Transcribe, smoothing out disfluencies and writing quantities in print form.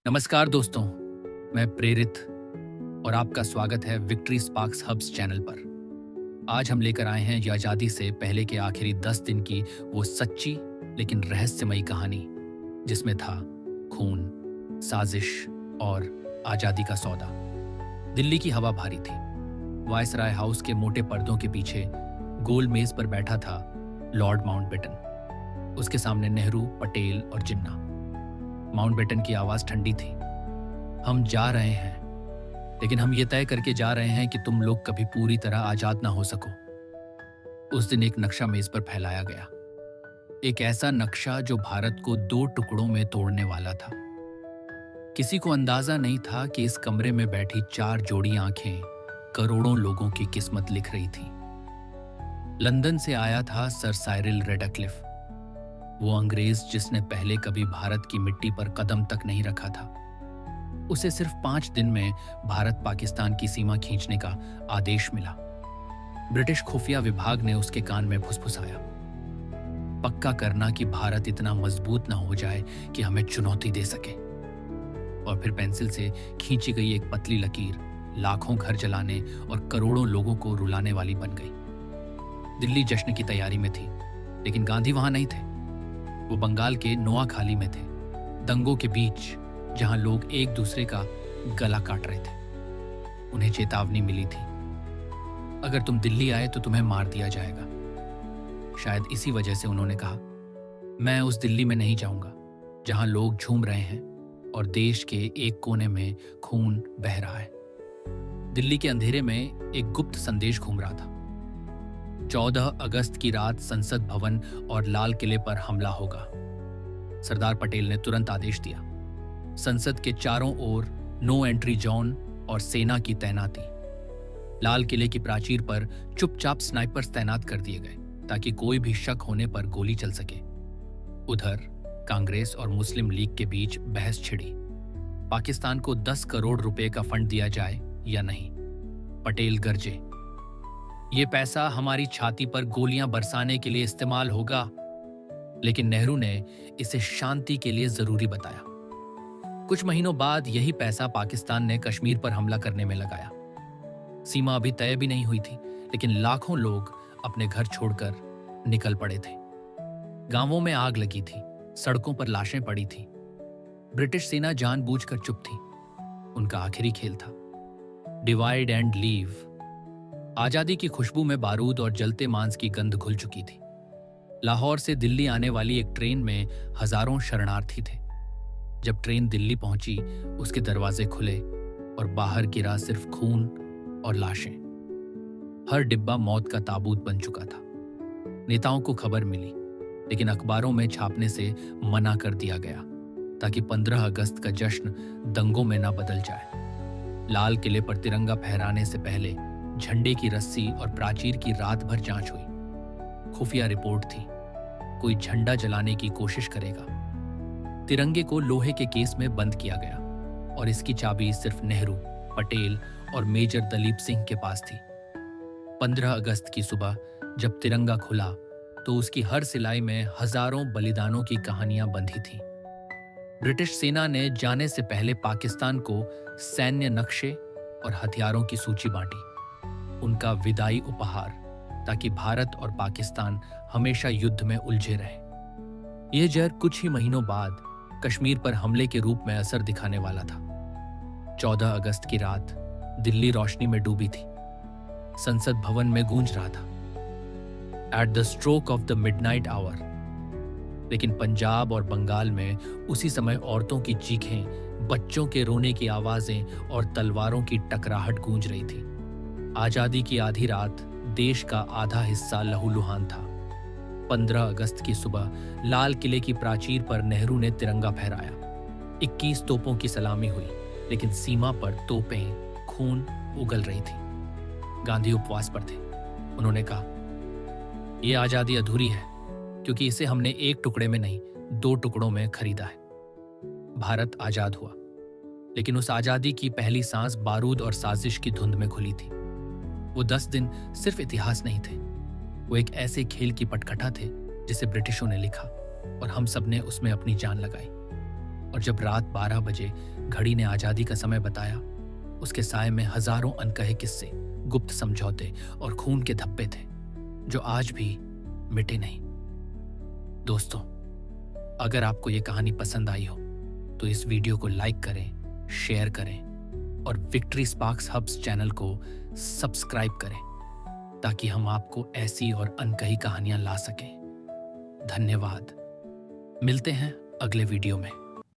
नमस्कार दोस्तों, मैं प्रेरित और आपका स्वागत है विक्ट्री स्पार्क्स हब्स चैनल पर। आज हम लेकर आए हैं ये आज़ादी से पहले के आखिरी 10 दिन की वो सच्ची लेकिन रहस्यमयी कहानी जिसमें था खून, साजिश और आज़ादी का सौदा। दिल्ली की हवा भारी थी। वायसराय हाउस के मोटे पर्दों के पीछे गोल मेज पर बैठा था लॉर्ड माउंटबेटन। उसके सामने नेहरू, पटेल और जिन्ना। माउंटबेटन की आवाज ठंडी थी। हम जा रहे हैं, लेकिन हम ये तय करके जा रहे हैं कि तुम लोग कभी पूरी तरह आजाद ना हो सको। उस दिन एक नक्शा मेज पर फैलाया गया, एक ऐसा नक्शा जो भारत को 2 टुकड़ों में तोड़ने वाला था। किसी को अंदाजा नहीं था कि इस कमरे में बैठी 4 जोड़ी आंखें करोड़ों लोगों की किस्मत लिख रही थीं। लंदन से आया था सर साइरिल रेडक्लिफ, वो अंग्रेज जिसने पहले कभी भारत की मिट्टी पर कदम तक नहीं रखा था। उसे सिर्फ 5 दिन में भारत पाकिस्तान की सीमा खींचने का आदेश मिला। ब्रिटिश खुफिया विभाग ने उसके कान में फुसफुसाया, पक्का करना कि भारत इतना मजबूत ना हो जाए कि हमें चुनौती दे सके। और फिर पेंसिल से खींची गई एक पतली लकीर लाखों घर जलाने और करोड़ों लोगों को रुलाने वाली बन गई। दिल्ली जश्न की तैयारी में थी, लेकिन गांधी वहां नहीं थे। वो बंगाल के नोआखाली में थे, दंगों के बीच, जहां लोग एक दूसरे का गला काट रहे थे। उन्हें चेतावनी मिली थी, अगर तुम दिल्ली आए तो तुम्हें मार दिया जाएगा। शायद इसी वजह से उन्होंने कहा, मैं उस दिल्ली में नहीं जाऊंगा जहां लोग झूम रहे हैं और देश के एक कोने में खून बह रहा है। दिल्ली के अंधेरे में एक गुप्त संदेश घूम रहा था। 14 अगस्त की रात संसद भवन और लाल किले पर हमला होगा। सरदार पटेल ने तुरंत आदेश दिया। संसद के चारों ओर नो एंट्री जोन और सेना की तैनाती। लाल किले की प्राचीर पर चुपचाप स्नाइपर्स तैनात कर दिए गए ताकि कोई भी शक होने पर गोली चल सके। उधर कांग्रेस और मुस्लिम लीग के बीच बहस छिड़ी, पाकिस्तान को 10 करोड़ रुपए का फंड दिया जाए या नहीं। पटेल गरजे, ये पैसा हमारी छाती पर गोलियां बरसाने के लिए इस्तेमाल होगा। लेकिन नेहरू ने इसे शांति के लिए जरूरी बताया। कुछ महीनों बाद यही पैसा पाकिस्तान ने कश्मीर पर हमला करने में लगाया। सीमा अभी तय भी नहीं हुई थी, लेकिन लाखों लोग अपने घर छोड़कर निकल पड़े थे। गांवों में आग लगी थी, सड़कों पर लाशें पड़ी थी। ब्रिटिश सेना जानबूझकर चुप थी। उनका आखिरी खेल था, डिवाइड एंड लीव। आजादी की खुशबू में बारूद और जलते मांस की गंध घुल चुकी थी। लाहौर से दिल्ली आने वाली एक ट्रेन में हजारों शरणार्थी थे। जब ट्रेन दिल्ली पहुंची, उसके दरवाजे खुले और बाहर गिरा सिर्फ खून और लाशें। हर डिब्बा मौत का ताबूत बन चुका था। नेताओं को खबर मिली, लेकिन अखबारों में छापने से मना कर दिया गया ताकि 15 अगस्त का जश्न दंगों में न बदल जाए। लाल किले पर तिरंगा फहराने से पहले झंडे की रस्सी और प्राचीर की रात भर जांच हुई। खुफिया रिपोर्ट थी, कोई झंडा जलाने की कोशिश करेगा। तिरंगे को लोहे के केस में बंद किया गया और इसकी चाबी सिर्फ नेहरू, पटेल और मेजर दलीप सिंह के पास थी। 15 अगस्त की सुबह जब तिरंगा खुला तो उसकी हर सिलाई में हजारों बलिदानों की कहानियां बंधी थीं। ब्रिटिश सेना ने जाने से पहले पाकिस्तान को सैन्य नक्शे और हथियारों की सूची बांटी, उनका विदाई उपहार, ताकि भारत और पाकिस्तान हमेशा युद्ध में उलझे रहे। यह जहर कुछ ही महीनों बाद कश्मीर पर हमले के रूप में असर दिखाने वाला था। 14 अगस्त की रात दिल्ली रोशनी में डूबी थी। संसद भवन में गूंज रहा था, at the stroke of the midnight hour. लेकिन पंजाब और बंगाल में उसी समय औरतों की चीखें, बच्चों के रोने की आवाजें और तलवारों की टकराहट गूंज रही थी। आजादी की आधी रात देश का आधा हिस्सा लहूलुहान था। 15 अगस्त की सुबह लाल किले की प्राचीर पर नेहरू ने तिरंगा फहराया। 21 तोपों की सलामी हुई, लेकिन सीमा पर तोपें खून उगल रही थी। गांधी उपवास पर थे। उन्होंने कहा, यह आजादी अधूरी है क्योंकि इसे हमने एक टुकड़े में नहीं 2 टुकड़ों में खरीदा है। भारत आजाद हुआ, लेकिन उस आजादी की पहली सांस बारूद और साजिश की धुंध में खुली थी। वो 10 दिन सिर्फ इतिहास नहीं थे, वो एक ऐसे खेल की पटकथा थे जिसे ब्रिटिशों ने लिखा और हम सब ने उसमें अपनी जान लगाई। और जब रात 12 बजे घड़ी ने आज़ादी का समय बताया, उसके साए में हजारों अनकहे किस्से, गुप्त समझौते और खून के धब्बे थे जो आज भी मिटे नहीं। दोस्तों, अगर आपको ये कहानी पसंद आई हो तो इस वीडियो को लाइक करें, शेयर करें और विक्ट्री स्पार्क्स हब्स चैनल को सब्सक्राइब करें ताकि हम आपको ऐसी और अनकही कहानियां ला सकें। धन्यवाद। मिलते हैं अगले वीडियो में।